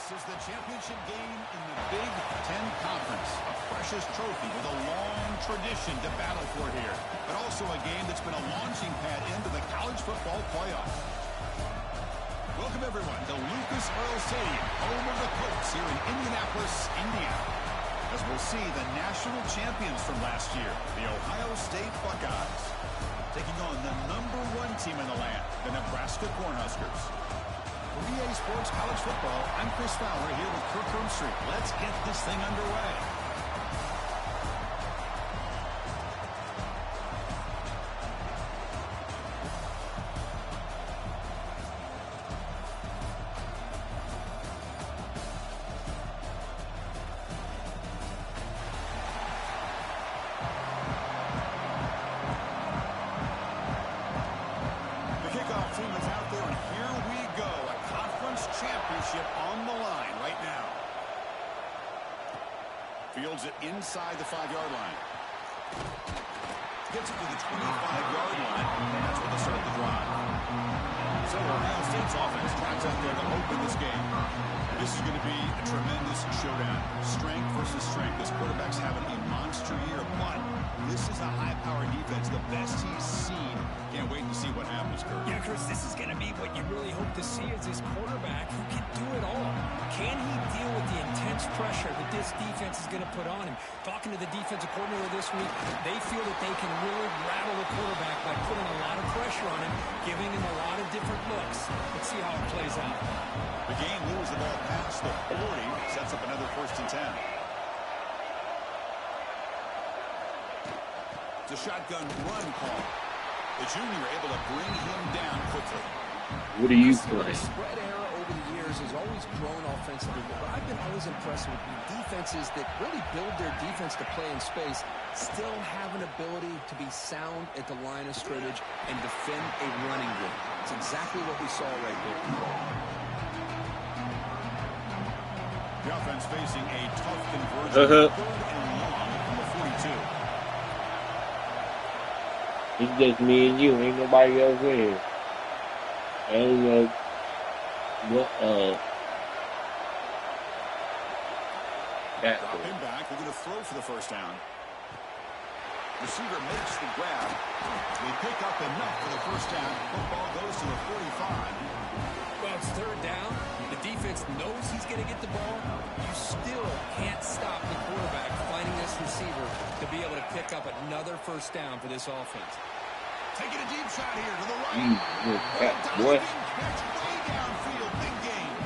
This is the championship game in the Big Ten Conference. A precious trophy with a long tradition to battle for here. But also a game that's been a launching pad into the college football playoff. Welcome, everyone, to Lucas Oil Stadium, home of the Colts here in Indianapolis, Indiana. As we'll see the national champions from last year, the Ohio State Buckeyes, taking on the #1 team in the land, the Nebraska Cornhuskers. For EA Sports College Football, I'm Chris Fowler here with Kirk Hermstreet. Let's get this thing underway. On the line right now. Fields it inside the 5-yard line. Gets it to the 25-yard line. And that's where they start the drive. So Ohio State's offense tracks out there to open this game. This is going to be a tremendous showdown. Strength versus strength. This quarterback's having a monster year, but this is a high-powered defense, the best he's seen. Can't wait to see what happens, Kurt. Yeah, Chris, this is going to be what you really hope to see is this quarterback who can do it all. Can he deal with the intense pressure that this defense is going to put on him? Talking to the defensive coordinator this week, they feel that they can really rattle the quarterback by putting a lot of pressure on him, giving him a lot of different looks. Let's see how it plays out. The game moves the ball past the 40, sets up another 1st and 10. It's a shotgun run call. The junior able to bring him down quickly. What do you play? The spread era over the years has always grown offensively, but I've been always impressed with defenses that really build their defense to play in space, still have an ability to be sound at the line of scrimmage and defend a running game. It's exactly what we saw right there. The offense facing a tough conversion. 3rd and long from the 42. It's just me and you, ain't nobody else in here. And drop him back. We're going to throw for the 1st down. Receiver makes the grab. They pick up enough for the 1st down. Football goes to the 45. Well, it's 3rd down. The defense knows he's going to get the ball. You still can't stop the quarterback finding this receiver to be able to pick up another 1st down for this offense. Taking a deep shot here to the right. What? Catch way downfield. Big game.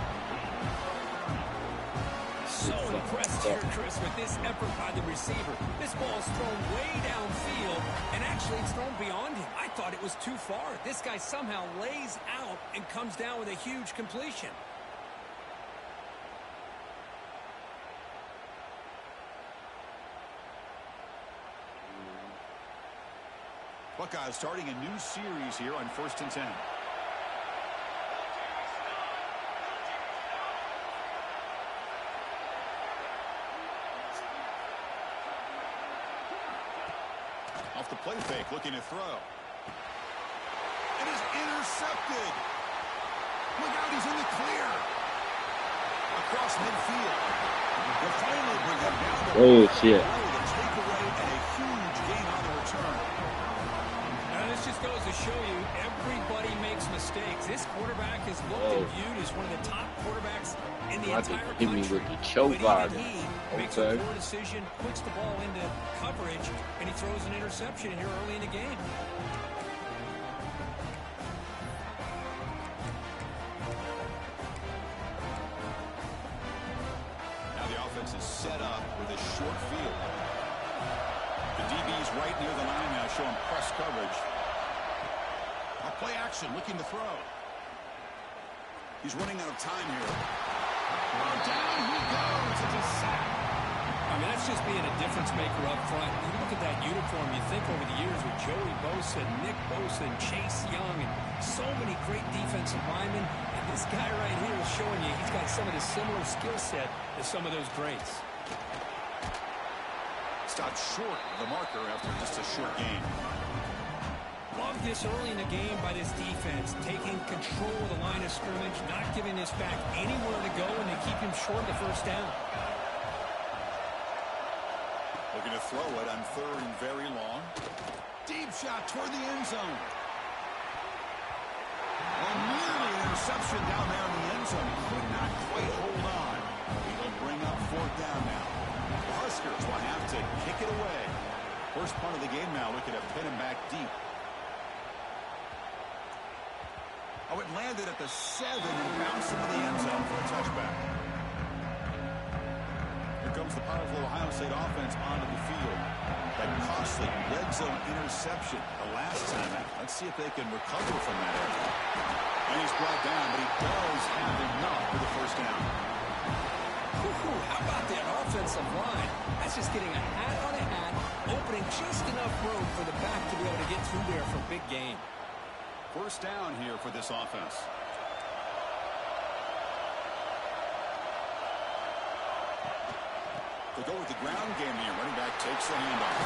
So impressed here, Chris, with this effort by the receiver. This ball is thrown way downfield, and actually it's thrown beyond him. I thought it was too far. This guy somehow lays out and comes down with a huge completion. Buckeyes starting a new series here on 1st and 10. Off the play fake, looking to throw. It is intercepted. Look out, he's in the clear. Across midfield. They'll finally bring him down. Oh, shit. The takeaway and a huge gain on the return. This just goes to show you everybody makes mistakes. This quarterback is looked and viewed as one of the top quarterbacks in the entire country. Hit me with the choke but even he makes a poor decision, puts the ball into coverage, and he throws an interception here early in the game. Now the offense is set up with a short field. The DB's right near the line now, showing press coverage. Play action, looking to throw. He's running out of time here. Oh, down he goes. It's a sack. I mean, that's just being a difference maker up front. You look at that uniform, you think over the years with Joey Bosa, Nick Bosa, and Chase Young, and so many great defensive linemen. And this guy right here is showing you he's got some of the similar skill set as some of those greats. Stopped short of the marker after just a short game. love this early in the game by this defense, taking control of the line of scrimmage, not giving this back anywhere to go, and they keep him short of the first down. Looking to throw it on 3rd and very long. Deep shot toward the end zone. Well, nearly an interception down there in the end zone. Could not quite hold on. It'll bring up 4th down now. The Huskers will have to kick it away. First part of the game now, looking to pin him back deep. Oh, it landed at the 7 and bounced into the end zone for a touchback. Here comes the powerful Ohio State offense onto the field. That costly red zone interception the last time. Let's see if they can recover from that area. And he's brought down, but he does have enough for the first down. How about that offensive line? That's just getting a hat on a hat, opening just enough room for the back to be able to get through there for a big gain. First down here for this offense. They go with the ground game here. Running back takes the handoff.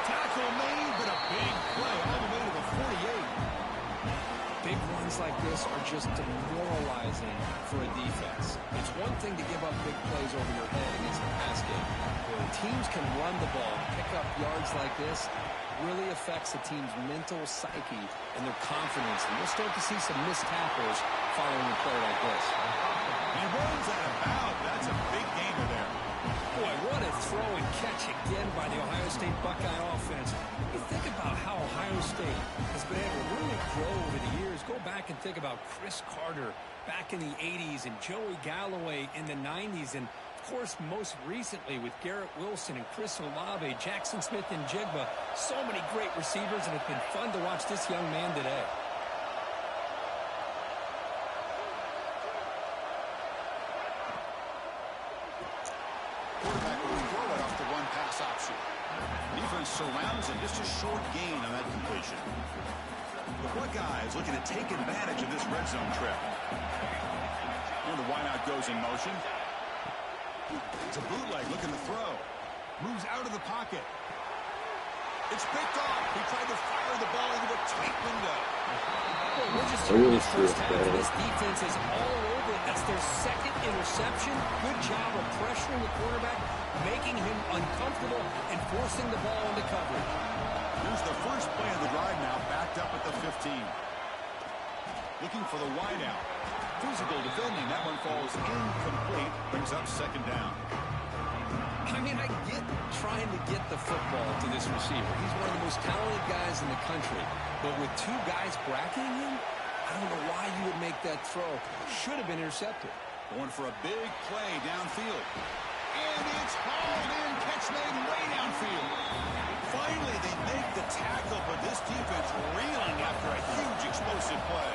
Tackle made, but a big play all the way to the 48. Big runs like this are just demoralizing for a defense. It's one thing to give up big plays over your head against the pass game. When teams can run the ball and pick up yards like this, really affects the team's mental psyche and their confidence. And we'll start to see some missed tackles following a play like this. He runs out of bounds. That's a big gainer there. Boy, what a throw and catch again by the Ohio State Buckeye offense. You think about how Ohio State has been able to really grow over the years. Go back and think about Chris Carter back in the 80s and Joey Galloway in the 90s. And, of course, most recently with Garrett Wilson and Chris Olave, Jackson Smith and Jigba. So many great receivers, and it's been fun to watch this young man today. Surrounds him. Just a short gain on that completion. The Buckeyes looking to take advantage of this red zone trip. And the wideout goes in motion. It's a bootleg looking to throw. Moves out of the pocket. It's picked off. He tried to fire the ball into a tight window. Well, we're just hearing this first half. This defense is all over it. That's their 2nd interception. Good job of pressuring the quarterback, making him uncomfortable, and forcing the ball into coverage. Here's the first play of the drive now, backed up at the 15. Looking for the wideout. Physical defending. That one falls incomplete. Brings up 2nd down. I mean, I get trying to get the football to this receiver. He's one of the most talented guys in the country. But with 2 guys bracketing him, I don't know why you would make that throw. Should have been intercepted. Going for a big play downfield. And it's hauled in. Catch made way downfield. Finally, they make the tackle, but this defense reeling after a huge explosive play.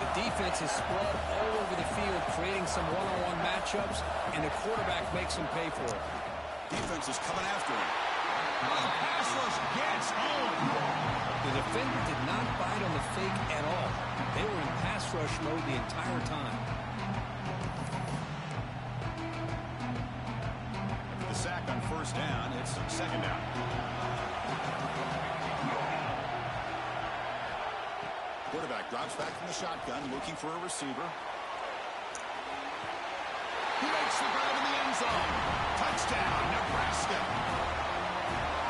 The defense is spread all over the field, creating some one-on-one matchups, and the quarterback makes them pay for it. Defense is coming after him. Pass rush gets home. The defender did not bite on the fake at all. They were in pass rush mode the entire time. The sack on first down. It's 2nd down. Quarterback drops back from the shotgun, looking for a receiver. He makes the grab in the end zone. Touchdown, Nebraska.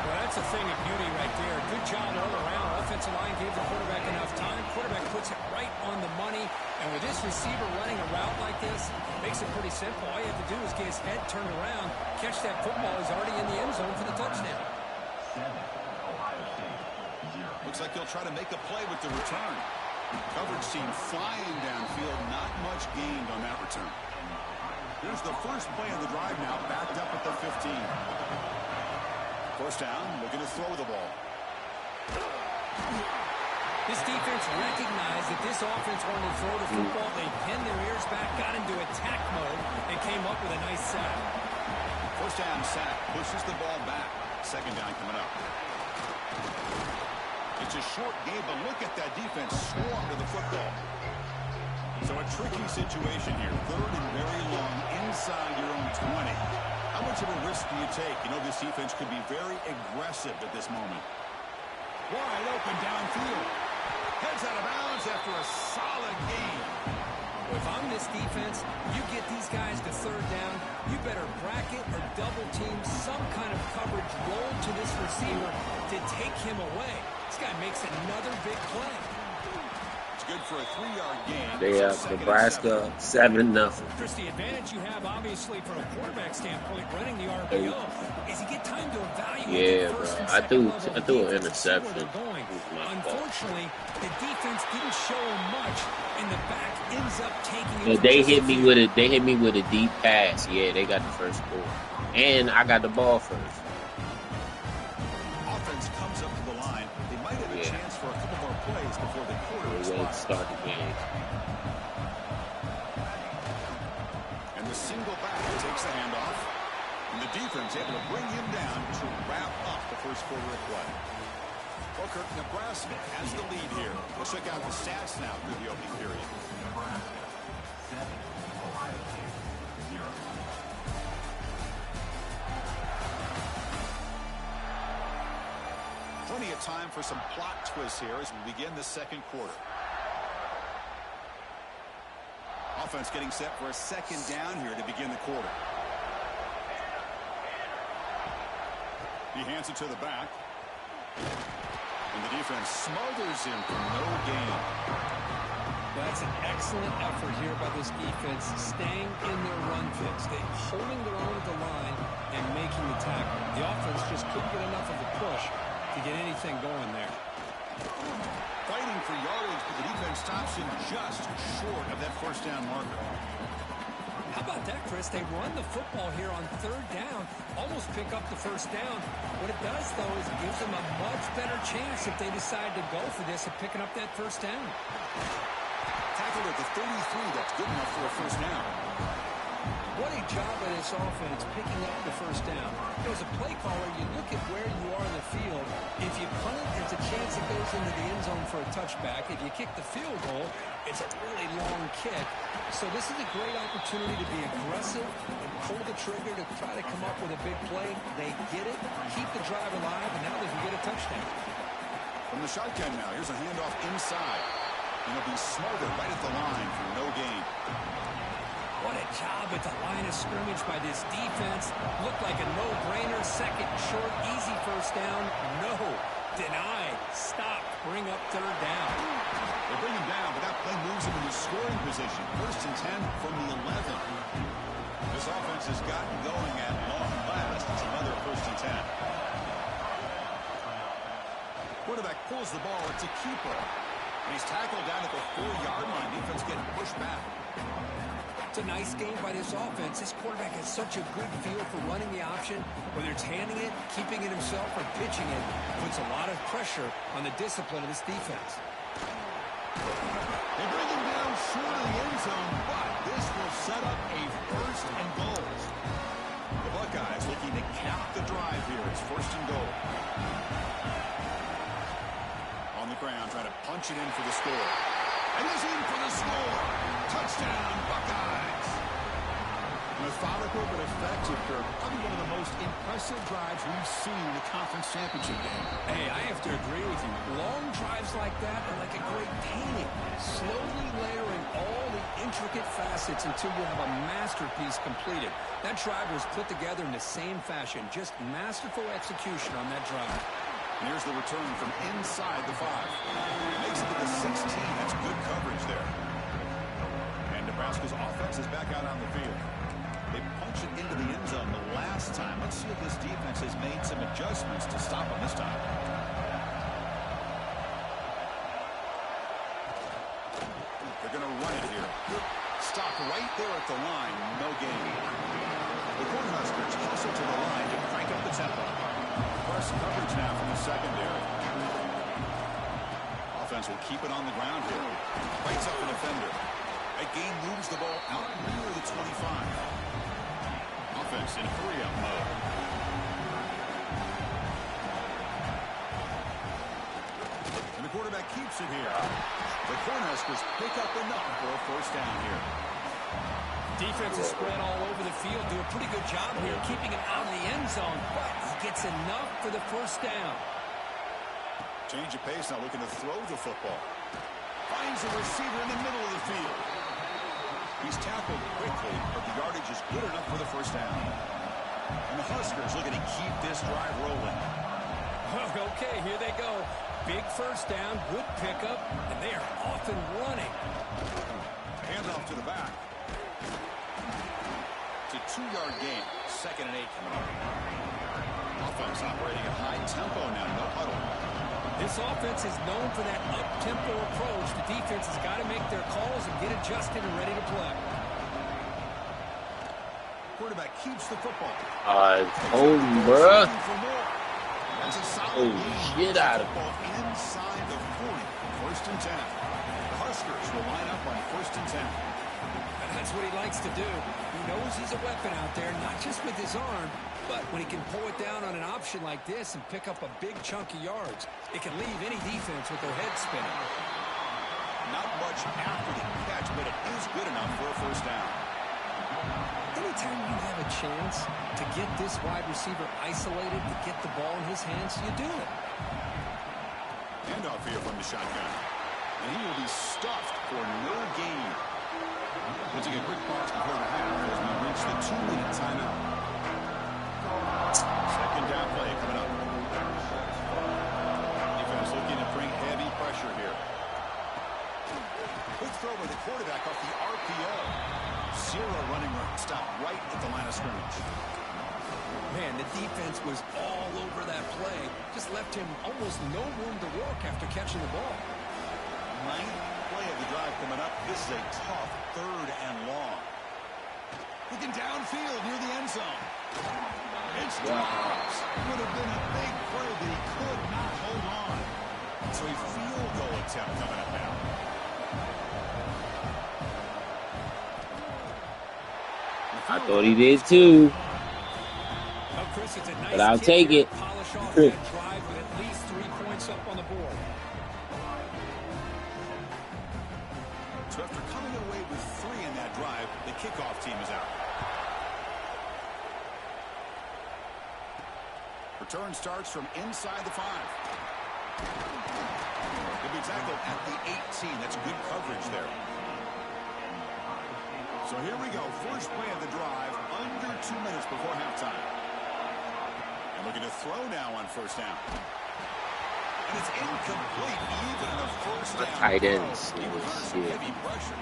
Well, that's a thing of beauty right there. Good job all around. Offensive line gave the quarterback enough time. Quarterback puts it right on the money. And with this receiver running a route like this, makes it pretty simple. All you have to do is get his head turned around, catch that football. He's already in the end zone for the touchdown. Looks like he'll try to make a play with the return. Coverage team flying downfield. Not much gained on that return. Here's the first play of the drive now, backed up at the 15. First down, looking to throw the ball. This defense recognized that this offense wanted to throw the football. They pinned their ears back, got into attack mode, and came up with a nice sack. First down sack, pushes the ball back. 2nd down coming up. It's a short game, but look at that defense swarm to the football. So a tricky situation here. 3rd and very long inside your own 20. How much of a risk do you take? You know, this defense could be very aggressive at this moment. Wide open downfield. Heads out of bounds after a solid gain. If I'm this defense, you get these guys to third down, you better bracket or double team some kind of coverage roll to this receiver to take him away. This guy makes another big play. It's good for a 3-yard gain. They have Nebraska 7-0. Chris, the advantage you have, obviously, from a quarterback standpoint, running the RPO, is you get time to evaluate. Yeah, bro. I threw an interception. Unfortunately, the defense didn't show him much, and the back ends up taking it. But they hit me with a deep pass. Yeah, they got the first score. And I got the ball first. Offense comes up to the line. They might have a chance for a couple more plays before the quarter is Way to start the game. And the single back takes the handoff. And the defense able to bring him down to wrap up the first quarter of play. Booker, Nebraska has the lead here. Let's check out the stats now through the opening period. Nebraska 7, Ohio State 0. Plenty of time for some plot twists here as we begin the second quarter. Offense getting set for a second down here to begin the quarter. He hands it to the back. And the defense smothers him for no gain. That's an excellent effort here by this defense, staying in their run fix. They holding their own at the line and making the tackle. The offense just couldn't get enough of a push to get anything going there. Fighting for yardage, but the defense stops him just short of that first down marker. How about that, Chris? They run the football here on third down, almost pick up the first down. What it does, though, is it gives them a much better chance if they decide to go for this of picking up that first down. Tackled at the 33, that's good enough for a first down. What a job by this offense picking up the first down. As a play caller, you look at where you are in the field. If you punt it, there's a chance it goes into the end zone for a touchback. If you kick the field goal, it's a really long kick. So this is a great opportunity to be aggressive and pull the trigger to try to come up with a big play. They get it, keep the drive alive, and now they can get a touchdown. From the shotgun now, here's a handoff inside. And he'll be smothered right at the line for no gain. What a job at the line of scrimmage by this defense. Looked like a no-brainer. Second short, easy first down. No. Denied. Stop. Bring up third down. They bring him down, but that play moves him into scoring position. First and 10 from the 11. This offense has gotten going at long last. It's another first and 10. Quarterback pulls the ball. It's a keeper. And he's tackled down at the 4-yard line. Defense getting pushed back. It's a nice game by this offense. This quarterback has such a good feel for running the option. Whether it's handing it, keeping it himself, or pitching it, puts a lot of pressure on the discipline of this defense. They bring him down short of the end zone, but this will set up a first and goal. The Buckeyes looking to cap the drive here. It's first and goal. On the ground, trying to punch it in for the score. And he's in for the score. Touchdown, Buckeyes. Methodical but effective, Kirk. Probably one of the most impressive drives we've seen in the conference championship game. Hey, I have to agree with you. Long drives like that are like a great painting. Slowly layering all the intricate facets until you have a masterpiece completed. That drive was put together in the same fashion. Just masterful execution on that drive. And here's the return from inside the 5. Makes it to the 16. That's good coverage there. And Nebraska's offense is back out on the field. They punched it into the end zone the last time. Let's see if this defense has made some adjustments to stop them this time. They're going to run it here. Stop right there at the line. No gain. The Cornhuskers hustle to the line to crank up the tempo. Press coverage now from the secondary. Offense will keep it on the ground here. Breaks up the defender. That game moves the ball out near the 25. Offense in hurry-up mode. And the quarterback keeps it here. The Cornhuskers pick up enough for a first down here. Defense is spread all over the field. Do a pretty good job here keeping it out of the end zone, but he gets enough for the first down. Change of pace, now looking to throw the football. Finds a receiver in the middle of the field. He's tackled quickly, but the yardage is good enough for the first down. And the Huskers looking to keep this drive rolling. Okay, here they go. Big first down, good pickup, and they are off and running. Handoff to the back. It's a 2-yard gain. 2nd and 8 coming up. Offense operating at high tempo now. No huddle. This offense is known for that up-tempo approach. The defense has got to make their calls and get adjusted and ready to play. Quarterback keeps the football. Bruh. That's a solid Oh, shit out of it. inside the 40. 1st and 10. The Huskers will line up on 1st and 10. And that's what he likes to do. He knows he's a weapon out there, not just with his arm, but when he can pull it down on an option like this and pick up a big chunk of yards, it can leave any defense with their head spinning. Not much after the catch, but it is good enough for a first down. Anytime you have a chance to get this wide receiver isolated, to get the ball in his hands, you do it. Handoff here from the shotgun. And he will be stuffed for no gain. We'll take a quick pause before the half as we reach the 2-minute timeout. 2nd down play coming up. Defense looking to bring heavy pressure here. Quick throw by the quarterback off the RPO. 0 running room. Stop right at the line of scrimmage. Man, the defense was all over that play. Just left him almost no room to work after catching the ball. 9th play of the drive coming up. This is a tough 3rd and long. Looking downfield near the end zone. It's drops. Would have been a big play, but he could not hold on. So a field goal attempt coming up now. I thought he did too. Well, Chris, it's a nice But I'll take here. it. Polish off that drive with at least 3 points up on the board. So after coming away with 3 in that drive, the kickoff team is out. Return starts from inside the 5. He'll be tackled at the 18. That's good coverage there. So here we go. First play of the drive, under 2 minutes before halftime. And looking to throw now on first down. And it's incomplete even in a first down. Tight ends. He was under some heavy pressure.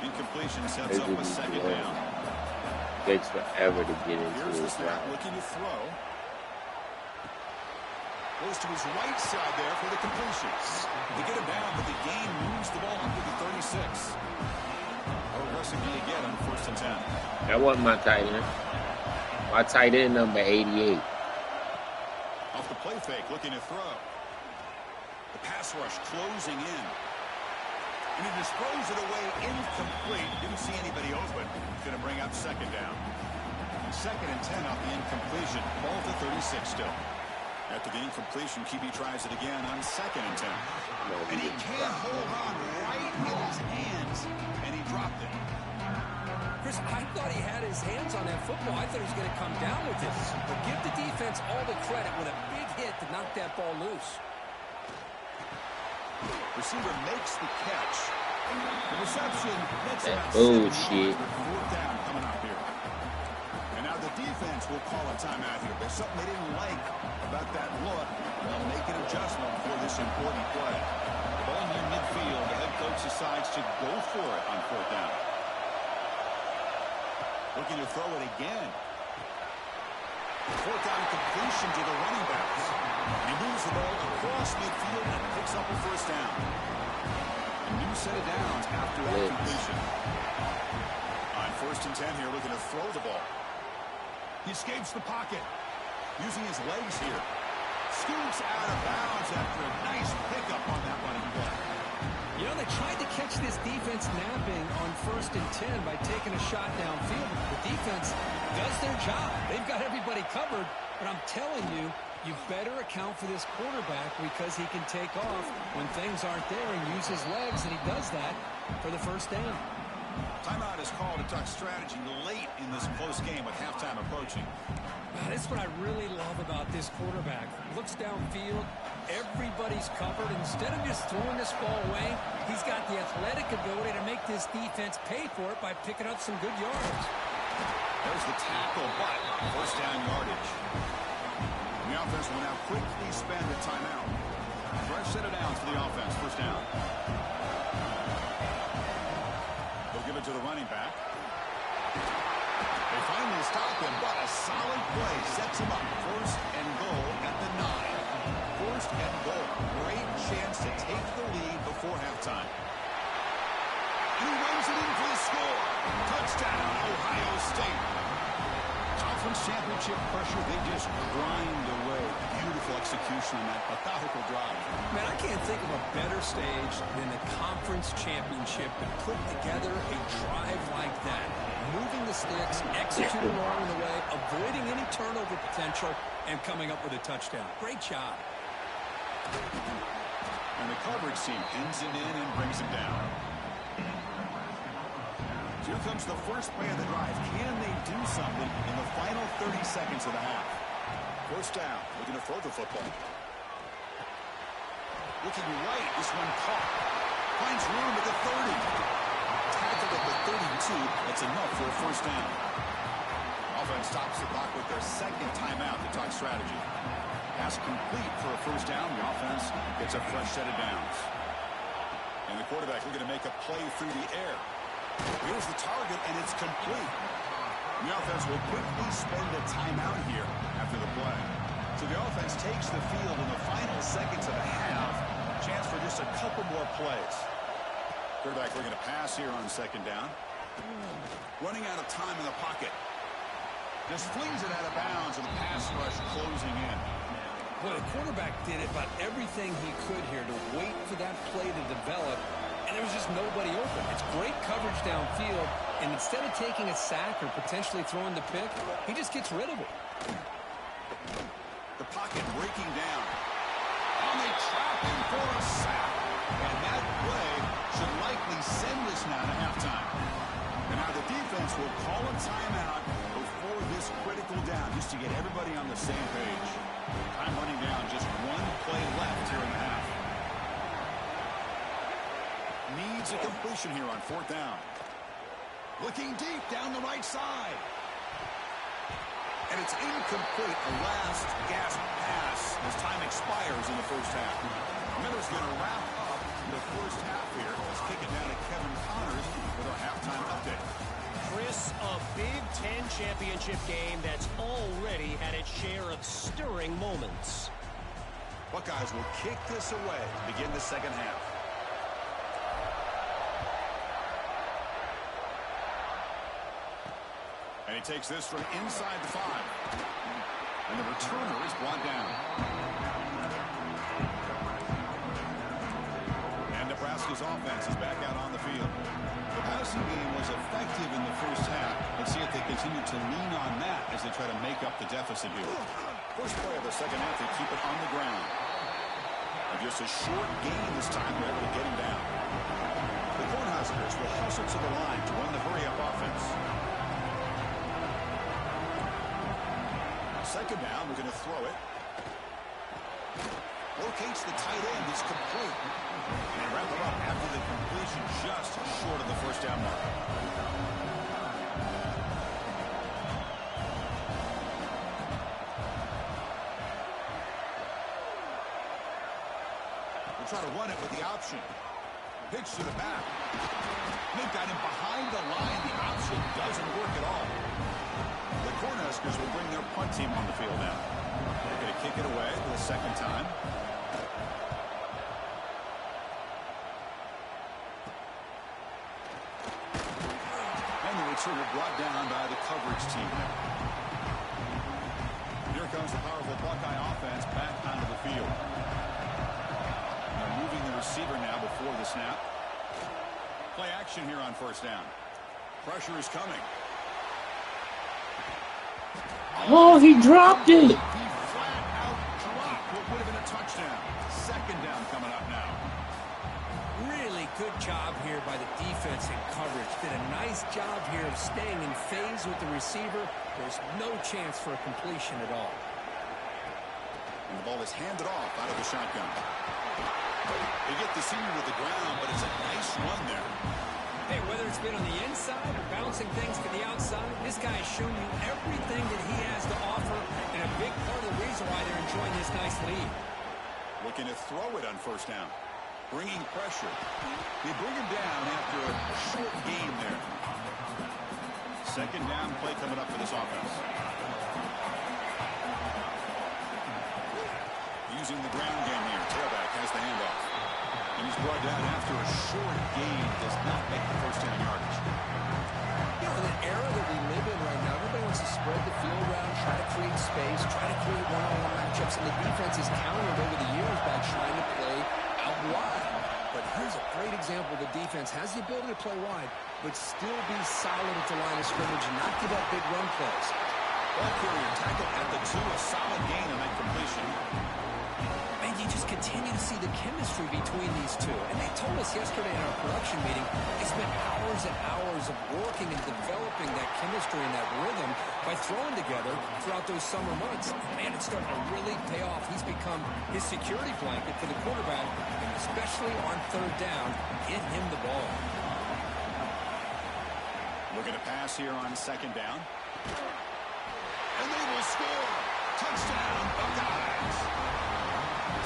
Incompletion sets up a 2nd down. Takes forever to get into Here's the this snap, route. looking to throw. Goes to his right side there for the completion. They get him down, but the gain moves the ball up to the 36. How aggressive do you get on 1st and 10? That wasn't my tight end. My tight end number 88. Off the play fake, looking to throw. The pass rush closing in. And he just throws it away incomplete. Didn't see anybody open. Going to bring up 2nd down. 2nd and 10 off the incompletion. Ball to 36 still. After the incompletion, QB tries it again on 2nd and 10. And he can't hold on right in his hands. And he dropped it. Chris, I thought he had his hands on that football. I thought he was going to come down with it. But give the defense all the credit with a big hit to knock that ball loose. Receiver makes the catch. The reception lets him That out. bullshit. 4th down coming up here. And now the defense will call a timeout here. There's something they didn't like about that look. They'll make an adjustment for this important play. The ball near midfield. The head coach decides to go for it on 4th down. Looking to throw it again. 4th down completion to the running backs. He moves the ball across midfield and picks up a first down. A new set of downs after that completion. On 1st and 10 here, looking to throw the ball. He escapes the pocket, using his legs here. Scoots out of bounds after a nice pickup on that running play. You know, they tried to catch this defense napping on 1st and 10 by taking a shot downfield. The defense does their job. They've got everybody covered. But I'm telling you, you better account for this quarterback because he can take off when things aren't there and use his legs, and he does that for the first down. Timeout is called to talk strategy late in this close game with halftime approaching. That's what I really love about this quarterback. Looks downfield, everybody's covered. Instead of just throwing this ball away, he's got the athletic ability to make this defense pay for it by picking up some good yards. There's the tackle, but first down yardage. And the offense will now quickly spend a timeout. Fresh set of downs for the offense, first down. They'll give it to the running back. They finally stop him, but a solid play sets him up. First and goal at the 9. First and goal. Great chance to take the lead before halftime. And he runs it in for the score. Touchdown, Ohio State. Conference championship pressure, they just grind away. Beautiful execution on that methodical drive. Man, I can't think of a better stage than the conference championship to put together a drive like that. Moving the sticks, executing along the way, avoiding any turnover potential, and coming up with a touchdown. Great job. And the coverage team pins him in and brings him down. Here comes the first play of the drive. Can they do something in the final 30 seconds of the half? First down, looking to throw the football. Looking right, this one caught. Finds room at the 30. Tackled at the 32. That's enough for a first down. Offense stops the clock with their second timeout to talk strategy. Pass complete for a first down. The offense gets a fresh set of downs. And the quarterback looking to make a play through the air. Here's the target, and it's complete. The offense will quickly spend a timeout here after the play. So the offense takes the field in the final seconds of the half. Chance for just a couple more plays. Quarterback looking to pass here on second down. Running out of time in the pocket. Just flings it out of bounds, and the pass rush closing in. Well, the quarterback did about everything he could here to wait for that play to develop. And there was just nobody open. It's great coverage downfield, and instead of taking a sack or potentially throwing the pick, he just gets rid of it. The pocket breaking down. And they trap him for a sack. And that play should likely send us now to halftime. And now the defense will call a timeout before this critical down, just to get everybody on the same page. Time running down, just one play left here in the half. Needs a completion here on fourth down. Looking deep down the right side. And it's incomplete. A last gasp pass as time expires in the first half. Miller's going to wrap up the first half here. Let's kick it down to Kevin Connors with our halftime update. Chris, a Big Ten championship game that's already had its share of stirring moments. Buckeyes will kick this away to begin the second half. And he takes this from inside the 5. And the returner is brought down. And Nebraska's offense is back out on the field. The passing game was effective in the first half. Let's see if they continue to lean on that as they try to make up the deficit here. First play of the second half, they keep it on the ground. And just a short gain this time, they're able to get him down. The Cornhuskers will hustle to the line to run the hurry-up offense. Second down, we're going to throw it. Locates the tight end. It's complete. And they wrap it up after the completion, just short of the first down mark. We'll try to run it with the option. Pitch to the back. They've got him behind the line. The option doesn't work at all. The Cornhuskers will bring their punt team on the field now. They're going to kick it away for the second time. And the returner brought down by the coverage team. Here comes the powerful Buckeye offense back onto the field. They're moving the receiver now before the snap. Play action here on first down. Pressure is coming. Oh, he dropped it. He flat out dropped what would have been a touchdown. Second down coming up now. Really Good job here by the defense in coverage. Did a nice job here of staying in phase with the receiver. There's no chance for a completion at all. And the ball is handed off out of the shotgun. They get the senior to the ground, but it's a nice run there. Hey, whether it's been on the inside or bouncing things to the outside, this guy has shown you everything that he has to offer, and a big part of the reason why they're enjoying this nice lead. Looking to throw it on first down. Bringing pressure. They bring him down after a short game there. Second down play coming up for this offense. Using the ground game here. Tailback has the handoff. And he's brought down after a short gain. Does not make the first down yardage. You know, in the era that we live in right now, everybody wants to spread the field around, try to create space, try to create one-on-one matchups, and the defense has countered over the years by trying to play out wide. But here's a great example. The defense has the ability to play wide, but still be solid at the line of scrimmage and not give up big run plays. Ball carrier tackled at the 2. A solid gain on that completion. And you just continue to see the chemistry between these two. And they told us yesterday in our production meeting, they spent hours and hours of working and developing that chemistry and that rhythm by throwing together throughout those summer months. Man, it's starting to really pay off. He's become his security blanket for the quarterback, and especially on third down, getting him the ball. Looking to pass here on second down. And they will score. Touchdown, Buckeyes.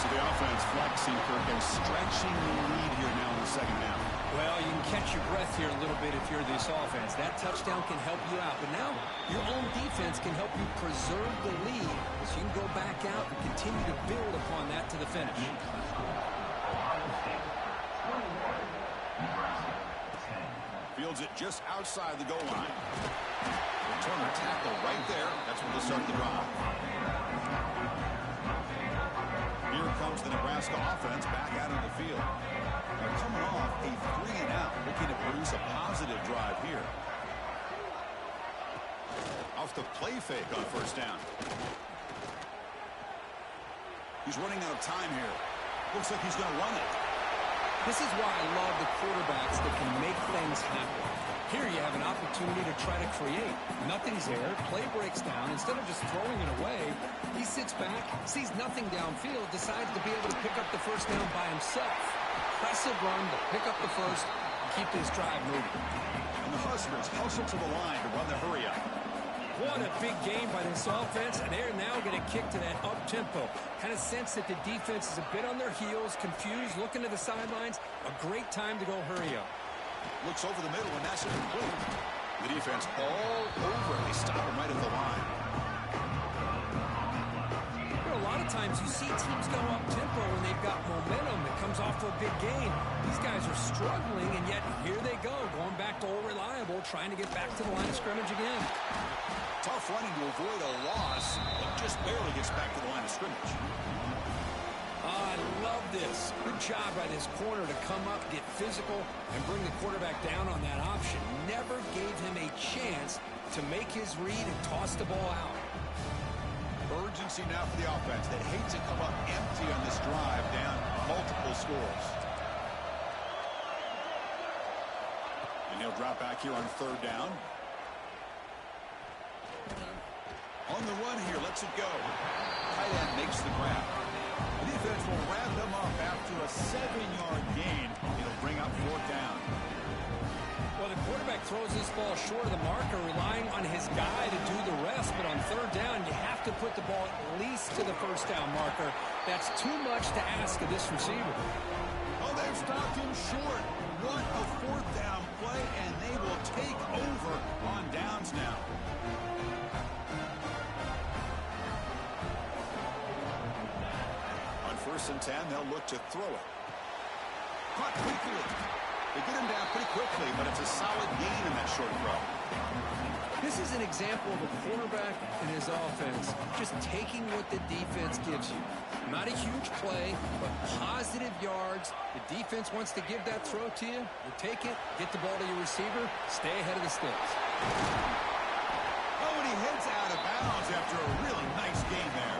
So the offense flexing, Kirk, and stretching the lead here now in the second down. Well, you can catch your breath here a little bit if you're this offense. That touchdown can help you out. But now your own defense can help you preserve the lead so you can go back out and continue to build upon that to the finish. Fields it just outside the goal line. Returner tackle right there. That's where they start the drive. Here comes the Nebraska offense back out on the field. They're coming off a 3-and-out, looking to produce a positive drive here. Off the play fake on first down. He's running out of time here. Looks like he's going to run it. This is why I love the quarterbacks that can make things happen. Here you have an opportunity to try to create. Nothing's there. Play breaks down. Instead of just throwing it away, he sits back, sees nothing downfield, decides to be able to pick up the first down by himself. Impressive run to pick up the first and keep this drive moving. And the Huskers hustle to the line to run the hurry up. What a big game by this offense, and they're now going to kick to that up-tempo. Kind of sense that the defense is a bit on their heels, confused, looking to the sidelines. A great time to go hurry up. Looks over the middle, and that's incomplete. The defense all over. They stop him right at the line. You know, a lot of times you see teams go up-tempo when they've got momentum that comes off for a big gain. These guys are struggling, and yet here they go, going back to old reliable, trying to get back to the line of scrimmage again. Tough running to avoid a loss, but just barely gets back to the line of scrimmage. I love this. Good job by this corner to come up, get physical, and bring the quarterback down on that option. Never gave him a chance to make his read and toss the ball out. Urgency now for the offense. They hate to come up empty on this drive, down multiple scores. And he'll drop back here on third down. On the run here, lets it go. Tight end makes the grab. The defense will wrap them up after a 7-yard gain. It'll bring up fourth down. Well, the quarterback throws this ball short of the marker, relying on his guy to do the rest. But on third down, you have to put the ball at least to the first down marker. That's too much to ask of this receiver. Oh, they've stopped him short. What a fourth down play, and they will take over on downs now. On 1st and 10, they'll look to throw it. Caught quickly. They get him down pretty quickly, but it's a solid gain in that short throw. This is an example of a quarterback and his offense just taking what the defense gives you. Not a huge play, but positive yards. The defense wants to give that throw to you. You take it, get the ball to your receiver, stay ahead of the sticks. Oh, and he heads out of bounds after a really nice game there.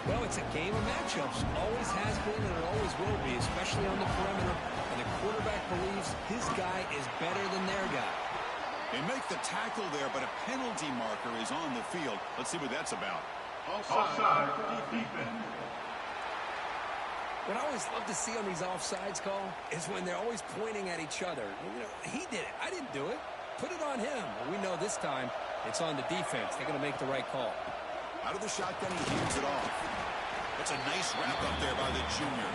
Well, it's a game of matchups. Always has been and it always will be, especially on the perimeter. And the quarterback believes his guy is better than their guy. They make the tackle there, but a penalty marker is on the field. Let's see what that's about. Offside, defense. What I always love to see on these offsides call is when they're always pointing at each other. You know, he did it. I didn't do it. Put it on him. Well, we know this time it's on the defense. They're going to make the right call. Out of the shotgun, he hands it off. That's a nice wrap up there by the junior.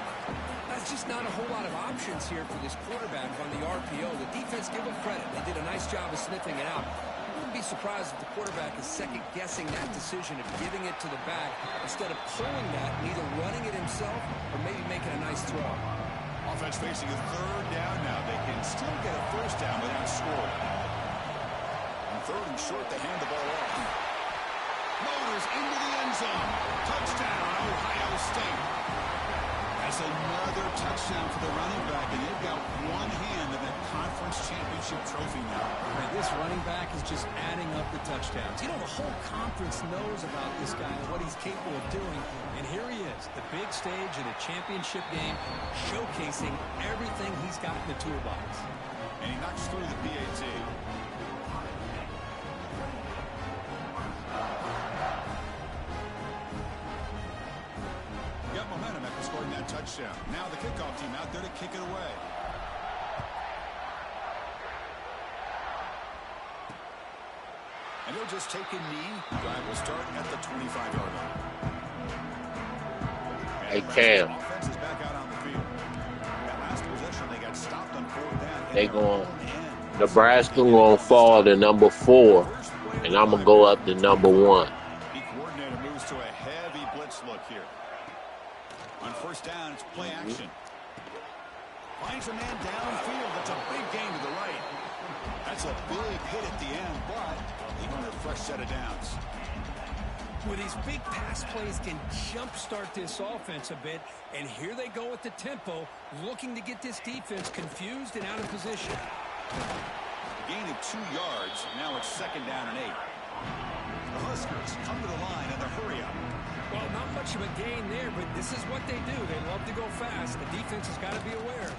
That's just not a whole lot of options here for this quarterback on the RPO. The defense, give them credit. They did a nice job of sniffing it out. I wouldn't be surprised if the quarterback is second-guessing that decision of giving it to the back instead of pulling that and either running it himself or maybe making a nice throw. Offense facing a third down now. They can still get a first down without scoring. On third and short, they hand the ball off. Motors into the end zone. Touchdown, Ohio State. That's another touchdown for the running back, and they've got one hand in that conference championship trophy now. Right, this running back is just adding up the touchdowns. You know, the whole conference knows about this guy and what he's capable of doing, and here he is, the big stage of the championship game, showcasing everything he's got in the toolbox. And he knocks through the PAT. Got momentum after scoring that touchdown. Now the kickoff team out there to kick it away. And he'll just take a knee. Drive will start at the 25-yard line. Hey, Cam. Offense is back out on the field. That last possession, they got stopped on fourth down. They going. Nebraska going to fall to number 4, and I'm going to go up to number 1. The coordinator moves to a heavy blitz look here. On first down, it's play action. Finds a man downfield. That's a big gain to the right. That's a big hit at the end, but they want a fresh set of downs. Well, these big pass plays can jumpstart this offense a bit, and here they go with the tempo, looking to get this defense confused and out of position. Gain of 2 yards. Now it's second down and 8. The Huskers come to the line in the hurry up. Well, not much of a gain there, but this is what they do. They love to go fast. The defense has got to be aware.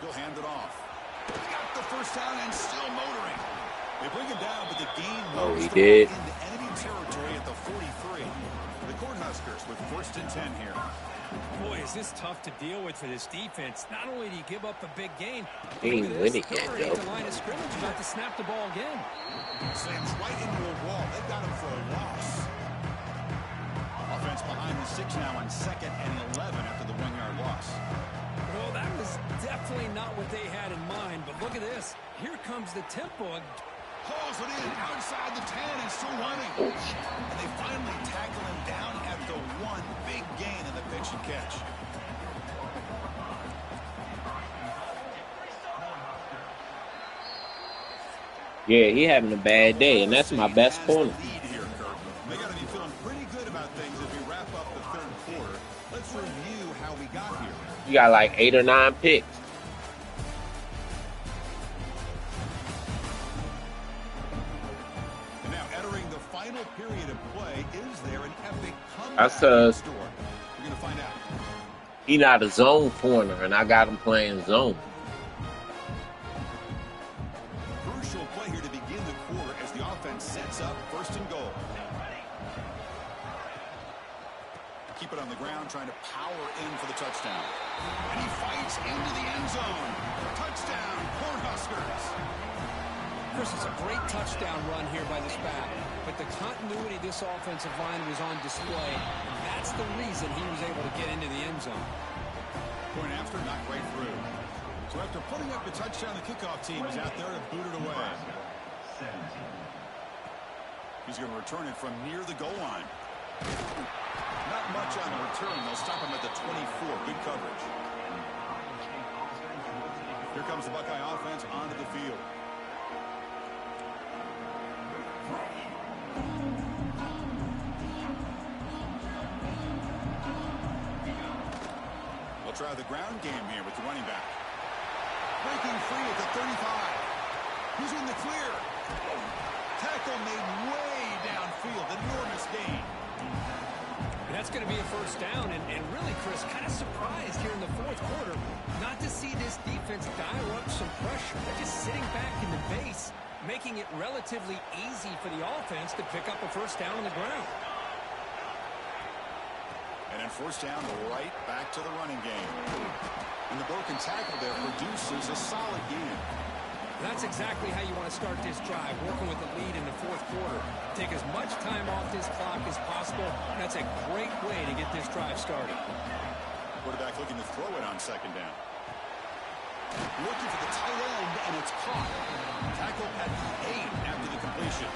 He'll hand it off. He got the first down and still motoring. They bring him down, but the gain moves he did. into enemy territory at the 43. The Cornhuskers with first and 10 here. Boy, is this tough to deal with for this defense. Not only do you give up a big gain, He ain't winning yet, Hillary though. at the line of scrimmage about to snap the ball again. Slams right into a wall. They've got him for a loss. Offense behind the 6 now on second and 11 after the 1-yard loss. Well, that was definitely not what they had in mind, but look at this. Here comes the tempo. Pulls it in outside the 10 and still running. And they finally tackle him down at the 1. Big gain in the pitch and catch. Yeah, he having a bad day, and that's my best corner. They got to be feeling pretty good about things as we wrap up the third quarter. Let's review how we got here. You got like 8 or 9 picks. And now entering the final period of play, is there an epic comeback That's in store? We're going to find out. He not a zone corner, and I got him playing zone. Crucial play here to begin the quarter as the offense sets up first and goal. Keep it on the ground, trying to power in for the touchdown. And he fights into the end zone. Touchdown, Cornhuskers. Chris, it's a great touchdown run here by this back, but the continuity of this offensive line was on display. That's the reason he was able to get into the end zone. Point after, knocked right through. So after putting up the touchdown, the kickoff team is out there to boot it away. He's going to return it from near the goal line. Not much on the return. They'll stop him at the 24. Good coverage. Here comes the Buckeye offense onto the field. They'll try the ground game here with the running back. Breaking free at the 35. He's in the clear. Tackle made way downfield. Enormous gain. And that's going to be a first down. And really, Chris, kind of surprised here in the fourth quarter not to see this defense dial up some pressure. They're just sitting back in the base, making it relatively easy for the offense to pick up a first down on the ground. And then first down, right back to the running game. And the broken tackle there produces a solid gain. That's exactly how you want to start this drive, working with the lead in the fourth quarter. Take as much time off this clock as possible. That's a great way to get this drive started. Quarterback looking to throw it on second down. Looking for the tight end, and it's caught. Tackle at the 8 after the completion.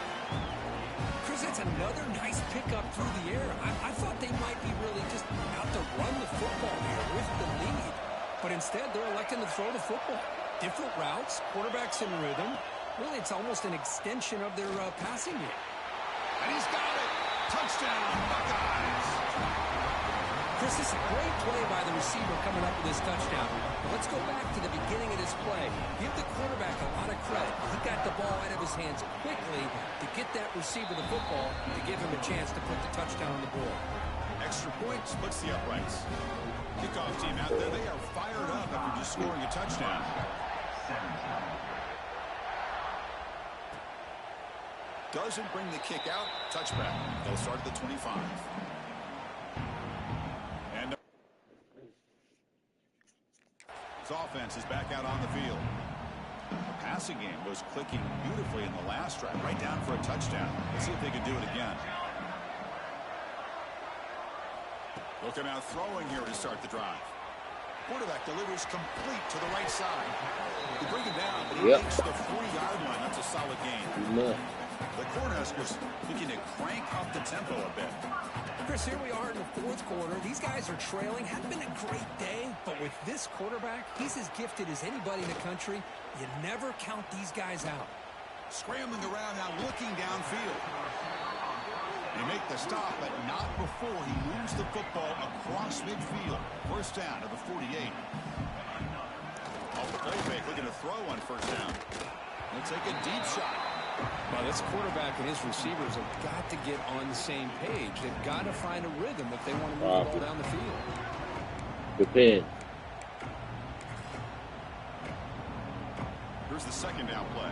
Chris, that's another nice pickup through the air. I thought they might be really just out to run the football here with the lead. But instead, they're electing to throw the football. Different routes, quarterbacks in rhythm. Really, it's almost an extension of their passing game. And he's got it. Touchdown, Buckeyes. Chris, this is a great play by the receiver coming up with this touchdown. But let's go back to the beginning of this play. Give the quarterback a lot of credit. He got the ball out of his hands quickly to get that receiver the football to give him a chance to put the touchdown on the board. Extra point splits the uprights. Kickoff team out there, they are fired up after just scoring a touchdown. Doesn't bring the kick out. Touchback. They'll start at the 25. And his offense is back out on the field. The passing game was clicking beautifully in the last drive, right down for a touchdown. Let's see if they can do it again. Looking out throwing here to start the drive. Quarterback delivers complete to the right side. They bring him down, but he makes the 3-yard line. That's a solid gain. The Cornhuskers looking to crank up the tempo a bit. Chris, here we are in the fourth quarter. These guys are trailing. Hadn't been a great day, but with this quarterback, he's as gifted as anybody in the country. You never count these guys out. Scrambling around now, looking downfield. They make the stop, but not before he moves the football across midfield. First down to the 48. Off the play fake, looking to throw on first down. He'll take a deep shot. Well, this quarterback and his receivers have got to get on the same page. They've got to find a rhythm if they want to move the ball down the field. Depend. Here's the second down play.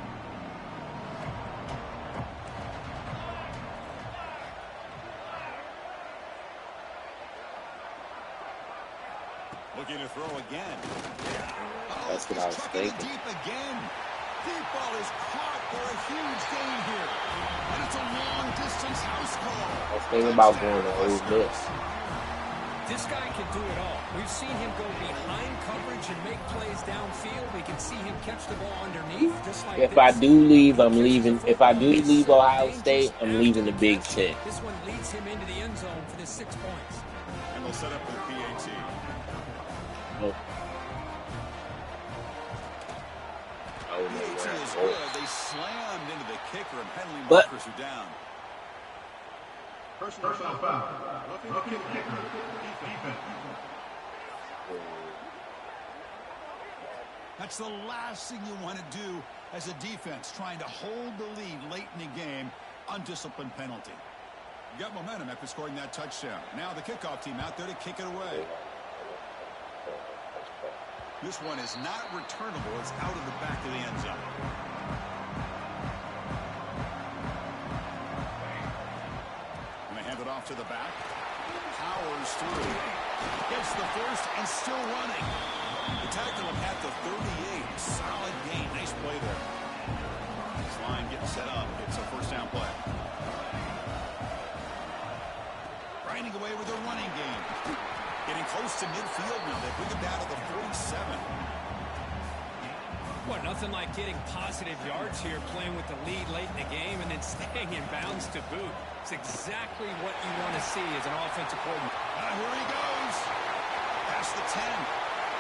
Looking to throw again. That's what I was thinking. Deep again. Deep ball is caught for a huge gain here. And it's a long-distance house call. I was thinking about going to Ole Miss. This guy can do it all. We've seen him go behind coverage and make plays downfield. We can see him catch the ball underneath, just like If this. I do leave, I'm leaving. If I do leave Ohio State, I'm leaving the Big Ten. This one leads him into the end zone for the 6 points. And they'll set up with PAT. Oh. PAT is good. They slammed into the kicker, and penalty But- markers are down. Personal foul. Looking kicker. Defense. That's the last thing you want to do as a defense, trying to hold the lead late in the game. Undisciplined penalty. You got momentum after scoring that touchdown. Now the kickoff team out there to kick it away. This one is not returnable. It's out of the back of the end zone. Going to hand it off to the back. Powers through. Gets the first and still running. The tackle him at the 38. Solid gain. Nice play there. This line getting set up. It's a first down play. Grinding away with a running game. Getting close to midfield now. They bring him down to the 47. Well, nothing like getting positive yards here, playing with the lead late in the game, and then staying in bounds to boot. It's exactly what you want to see as an offensive coordinator. Here he goes. Past the 10.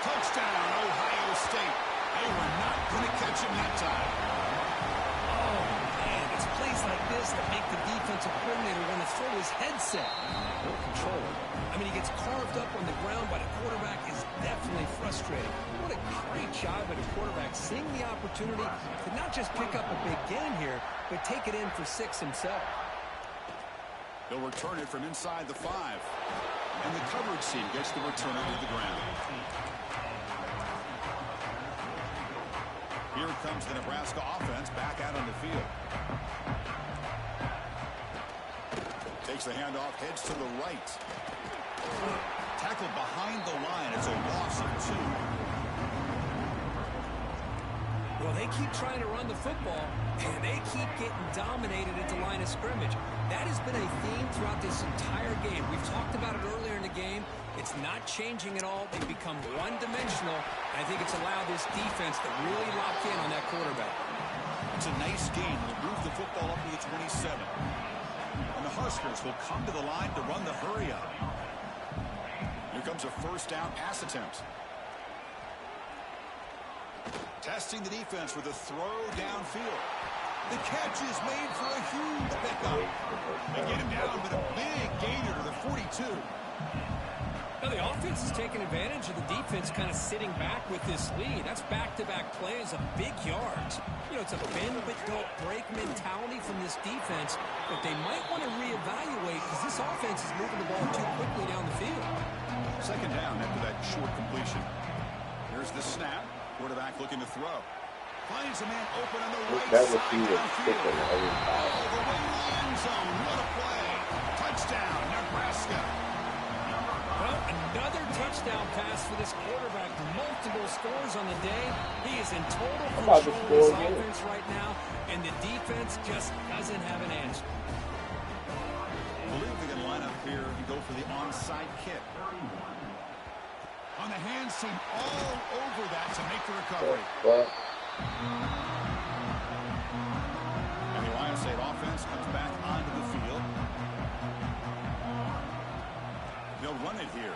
Touchdown, Ohio State. They were not going to catch him that time. Oh, man, it's plays like this that make the defensive coordinator want to throw his headset. No control. I mean, he gets carved up on the ground by the quarterback. Is definitely frustrating. What a great job by the quarterback, seeing the opportunity to not just pick up a big gain here, but take it in for 6 himself. He'll return it from inside the 5. And the coverage team gets the returner to the ground. Here comes the Nebraska offense back out on the field. Takes the handoff, heads to the right. Tackled behind the line. It's a loss of 2. Well, they keep trying to run the football, and they keep getting dominated at the line of scrimmage. That has been a theme throughout this entire game. We've talked about it earlier in the game. It's not changing at all. They've become one-dimensional. I think it's allowed this defense to really lock in on that quarterback. It's a nice game. They'll move the football up to the 27. And the Huskers will come to the line to run the hurry-up. Here comes a first down pass attempt. Testing the defense with a throw downfield. The catch is made for a huge pickup. They get him down, but a big gainer to the 42. Now the offense is taking advantage of the defense kind of sitting back with this lead. That's back-to-back plays of big yards. You know, it's a bend but don't break mentality from this defense, but they might want to reevaluate because this offense is moving the ball too quickly down the field. Second down after that short completion. Here's the snap. Quarterback looking to throw. Finds a man open on the right side downfield. All the way to the end zone. What a play. Touchdown, Nebraska. Well, another touchdown pass for this quarterback. Multiple scores on the day. He is in total control of this offense right now, and the defense just doesn't have an answer. I believe they can line up here and go for the onside kick. On the hands team all over that to make the recovery. And the Ohio State offense comes back onto the field. They'll run it here.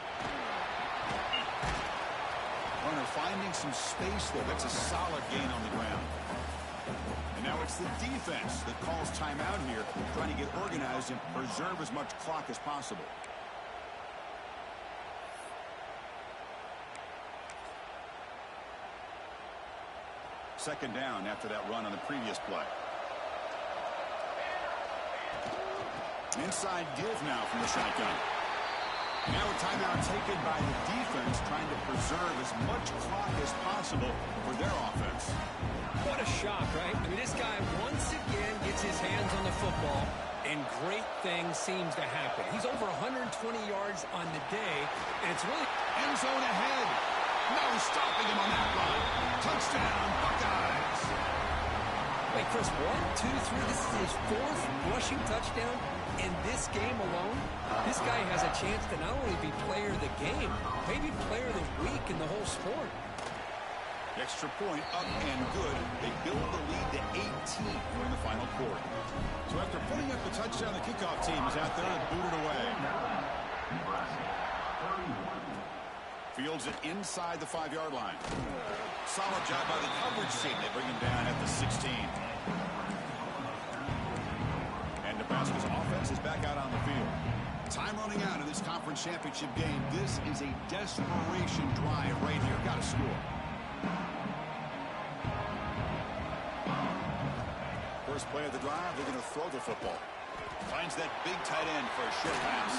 Runner finding some space there. That's a solid gain on the ground. And now it's the defense that calls timeout here, trying to get organized and preserve as much clock as possible. Second down after that run on the previous play. Inside give now from the shotgun. Now a timeout taken by the defense, trying to preserve as much clock as possible for their offense. What a shock, right? I mean, this guy once again gets his hands on the football, and great things seems to happen. He's over 120 yards on the day, and it's really end zone ahead. No stopping him on that run. Touchdown, Buckeyes. Wait, Chris, 1, 2, 3. This is his 4th rushing touchdown in this game alone. This guy has a chance to not only be player of the game, maybe player of the week in the whole sport. Extra point up and good. They build the lead to 18 during the final quarter. So after putting up the touchdown, the kickoff team is out there and booted away. Fields it inside the 5-yard line. Solid job by the coverage team. They bring him down at the 16. And Nebraska's offense is back out on the field. Time running out in this conference championship game. This is a desperation drive right here. Got to score. First play of the drive, they're going to throw the football. Finds that big tight end for a short pass.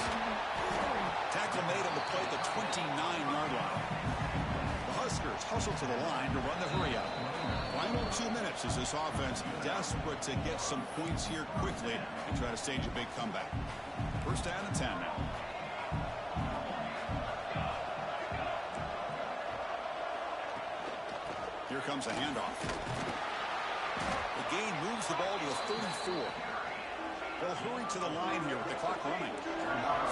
Tackle made on the play at the 29-yard line. The Huskers hustle to the line to run the hurry-up. Final 2 minutes as this offense desperate to get some points here quickly and try to stage a big comeback. First down and 10 now. Here comes a handoff. The gain moves the ball to the 34. They'll hurry to the line here with the clock running.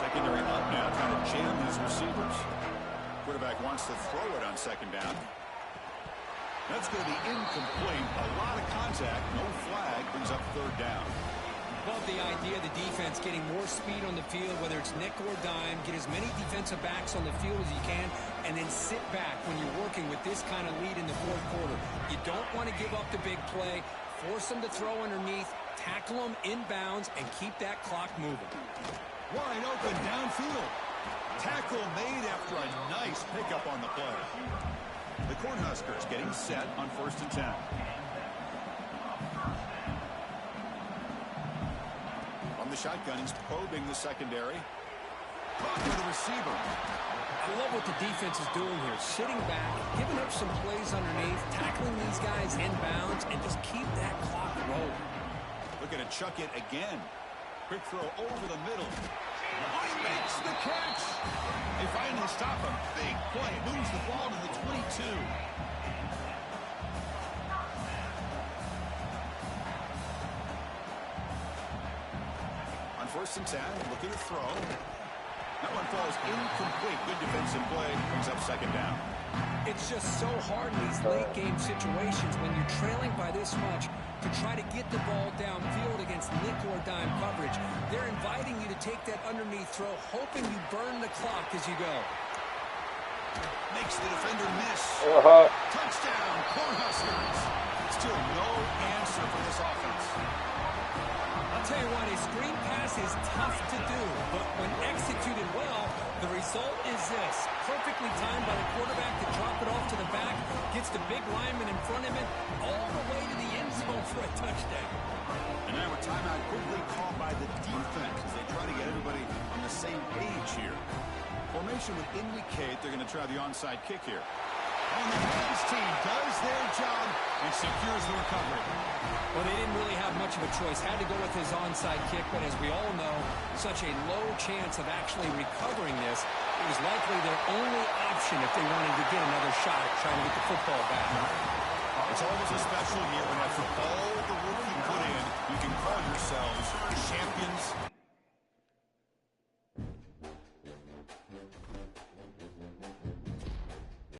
Secondary up now, trying to jam these receivers. Quarterback wants to throw it on second down. That's going to be incomplete. A lot of contact, no flag, brings up third down. Love the idea of the defense getting more speed on the field, whether it's nickel or dime, get as many defensive backs on the field as you can, and then sit back when you're working with this kind of lead in the fourth quarter. You don't want to give up the big play, force them to throw underneath, tackle them inbounds, and keep that clock moving. Wide open downfield. Tackle made after a nice pickup on the play. The Cornhuskers getting set on 1st and 10. From the shotgun, he's probing the secondary. Caught by the receiver. I love what the defense is doing here. Sitting back, giving up some plays underneath, tackling these guys inbounds, and just keep that clock rolling. Looking to chuck it again. Quick throw over the middle. He makes the catch. They finally stop him. Big play. Moves the ball to the 22. On 1st and 10, looking to throw. That one falls incomplete. Good defensive play. Brings up 2nd down. It's just so hard in these late game situations when you're trailing by this much to try to get the ball downfield against nickel or dime coverage. They're inviting you to take that underneath throw, hoping you burn the clock as you go. Makes the defender miss. Uh-huh. Touchdown, Cornhuskers. Still no answer for this offense. I'll tell you what, a screen pass is tough to do, but when executed well, the result is this. Perfectly timed by the quarterback to drop it off to the back, gets the big lineman in front of him, all the way to the end zone for a touchdown. And now a timeout quickly called by the defense as they try to get everybody on the same page here. Formation would indicate they're going to try the onside kick here. And the men's team does their job and secures the recovery. Well, they didn't really have much of a choice. Had to go with his onside kick, but as we all know, such a low chance of actually recovering this. It was likely their only option if they wanted to get another shot at trying to get the football back. It's always a special year when